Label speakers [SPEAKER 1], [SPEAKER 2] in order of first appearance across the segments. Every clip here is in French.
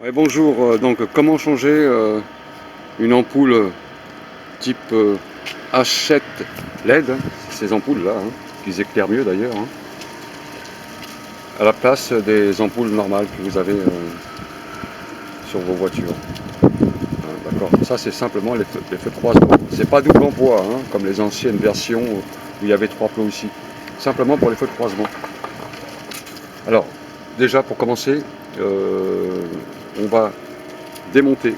[SPEAKER 1] Ouais, bonjour, donc comment changer une ampoule type H7 LED, hein, ces ampoules là, qui éclairent mieux d'ailleurs, à la place des ampoules normales que vous avez sur vos voitures. D'accord, ça c'est simplement les feux de croisement. C'est pas double emploi, comme les anciennes versions où il y avait 3 plots ici. Simplement pour les feux de croisement. Alors, déjà pour commencer, on va démonter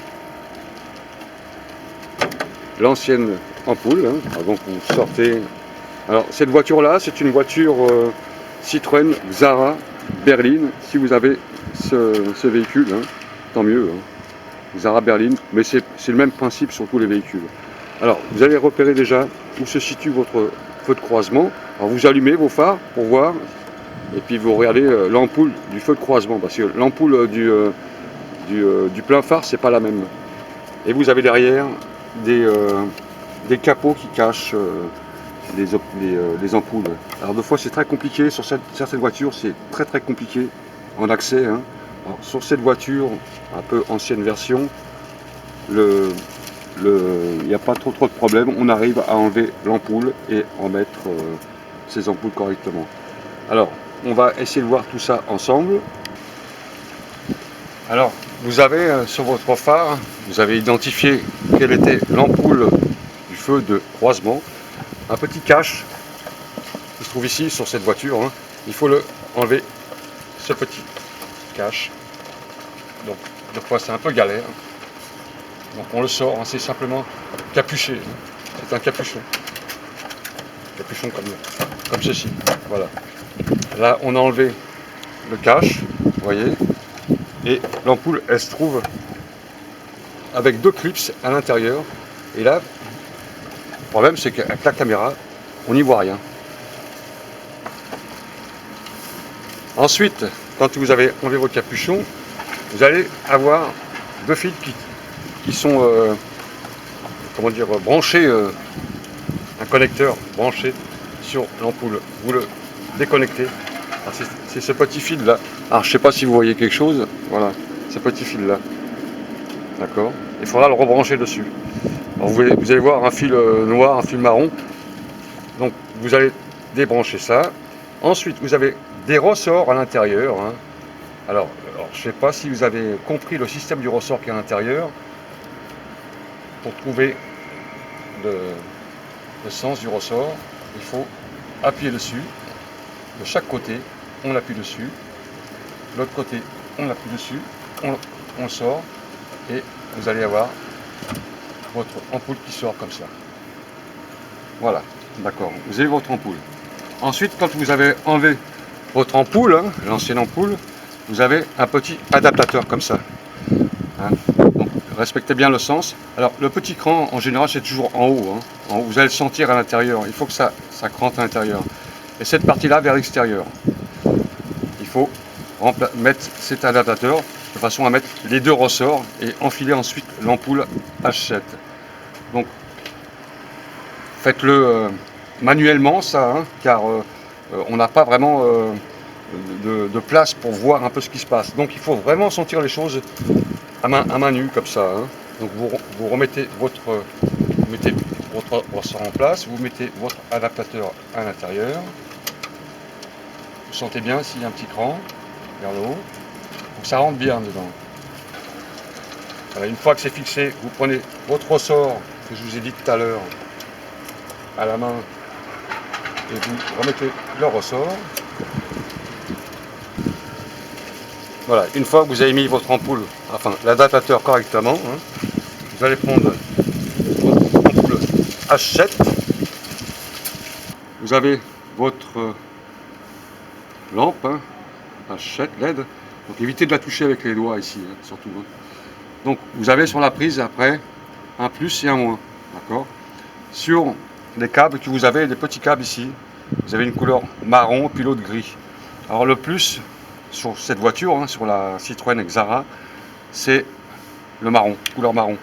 [SPEAKER 1] l'ancienne ampoule, avant que vous sortez. Alors cette voiture là, c'est une voiture Citroën Xara berline. Si vous avez ce véhicule, tant mieux, Xara berline, mais c'est le même principe sur tous les véhicules. Alors vous allez repérer déjà où se situe votre feu de croisement. Alors vous allumez vos phares pour voir, et puis vous regardez l'ampoule du feu de croisement, parce que l'ampoule du plein phare, c'est pas la même. Et vous avez derrière des capots qui cachent les ampoules. Alors deux fois c'est très compliqué, sur certaines voitures c'est très compliqué en accès. Alors, sur cette voiture, un peu ancienne version, il n'y a pas trop de problème, on arrive à enlever l'ampoule et en mettre ces ampoules correctement. Alors on va essayer de voir tout ça ensemble. Alors vous avez sur votre phare, vous avez identifié quelle était l'ampoule du feu de croisement. Un petit cache qui se trouve ici sur cette voiture, il faut enlever ce petit cache. Donc des fois c'est un peu galère. Donc on le sort, c'est simplement capuché. C'est un capuchon. Capuchon comme ceci. Voilà. Là on a enlevé le cache, vous voyez, et l'ampoule elle se trouve avec 2 clips à l'intérieur. Et là, le problème c'est qu'avec la caméra, on n'y voit rien. Ensuite, quand vous avez enlevé votre capuchon, vous allez avoir 2 fils qui sont comment dire, branchés, un connecteur branché sur l'ampoule. Vous le déconnectez. C'est ce petit fil là. Alors je ne sais pas si vous voyez quelque chose. Voilà, ce petit fil là. D'accord. Il faudra le rebrancher dessus. Alors, vous allez voir un fil noir, un fil marron. Donc vous allez débrancher ça. Ensuite, vous avez des ressorts à l'intérieur. Alors, je ne sais pas si vous avez compris le système du ressort qui est à l'intérieur. Pour trouver le sens du ressort, il faut appuyer dessus. De chaque côté, on appuie dessus. L'autre côté, on appuie dessus. On sort. Et vous allez avoir votre ampoule qui sort comme ça. Voilà, d'accord. Vous avez votre ampoule. Ensuite, quand vous avez enlevé votre ampoule, l'ancienne ampoule, vous avez un petit adaptateur comme ça. Donc, respectez bien le sens. Alors, le petit cran, en général, c'est toujours en haut. Vous allez le sentir à l'intérieur. Il faut que ça crante à l'intérieur. Et cette partie-là vers l'extérieur. Il faut mettre cet adaptateur de façon à mettre les 2 ressorts et enfiler ensuite l'ampoule H7. Donc, faites-le manuellement, ça, car on n'a pas vraiment de place pour voir un peu ce qui se passe. Donc il faut vraiment sentir les choses à main nue comme ça. Donc vous remettez votre ressort en place, vous mettez votre adaptateur à l'intérieur. Vous sentez bien s'il y a un petit cran vers le haut. Donc ça rentre bien dedans. Voilà, une fois que c'est fixé, vous prenez votre ressort que je vous ai dit tout à l'heure à la main et vous remettez le ressort. Voilà, une fois que vous avez mis votre ampoule, enfin l'adaptateur correctement, vous allez prendre votre ampoule H7. Vous avez votre lampe H7 LED. Donc évitez de la toucher avec les doigts ici, surtout. Donc vous avez sur la prise après un plus et un moins. D'accord. Sur les câbles que vous avez, des petits câbles ici, vous avez une couleur marron puis l'autre gris. Alors le plus sur cette voiture, sur la Citroën Xara, c'est le marron, couleur marron.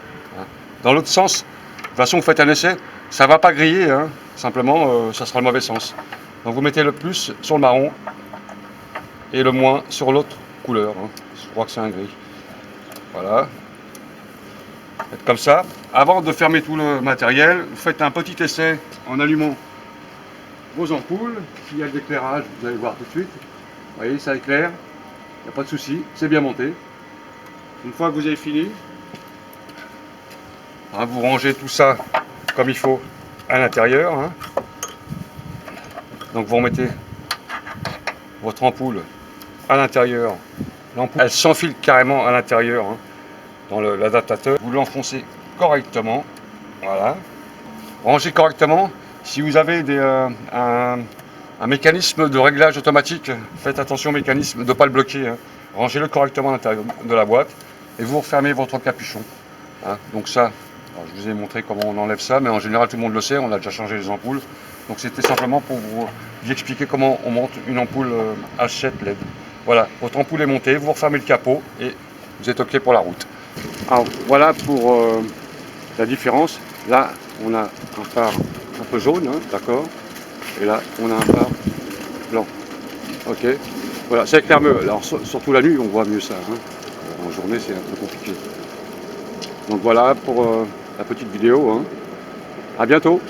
[SPEAKER 1] Dans l'autre sens, de toute façon vous faites un essai, ça ne va pas griller, simplement ça sera le mauvais sens. Donc vous mettez le plus sur le marron et le moins sur l'autre couleur. Je crois que c'est un gris. Voilà. Faites comme ça. Avant de fermer tout le matériel, vous faites un petit essai en allumant vos ampoules. S'il y a de l'éclairage, vous allez voir tout de suite. Vous voyez, ça éclaire. Il n'y a pas de souci, c'est bien monté. Une fois que vous avez fini, hein, vous rangez tout ça comme il faut à l'intérieur. Hein. Donc vous remettez votre ampoule à l'intérieur. L'ampoule, elle s'enfile carrément à l'intérieur, hein, dans l'adaptateur. Vous l'enfoncez correctement. Voilà. Rangez correctement. Si vous avez un mécanisme de réglage automatique, faites attention au mécanisme de ne pas le bloquer. Hein. Rangez-le correctement à l'intérieur de la boîte et vous refermez votre capuchon. Hein. Donc ça, alors je vous ai montré comment on enlève ça, mais en général tout le monde le sait, on a déjà changé les ampoules. Donc c'était simplement pour vous expliquer comment on monte une ampoule H7 LED. Voilà, votre ampoule est montée, vous refermez le capot et vous êtes OK pour la route. Alors voilà pour la différence. Là, on a un phare un peu jaune, hein, d'accord. Et là, on a un phare blanc. OK. Voilà, ça éclaire mieux. Alors surtout la nuit, on voit mieux ça. Hein. En journée, c'est un peu compliqué. Donc voilà pour la petite vidéo. Hein. À bientôt.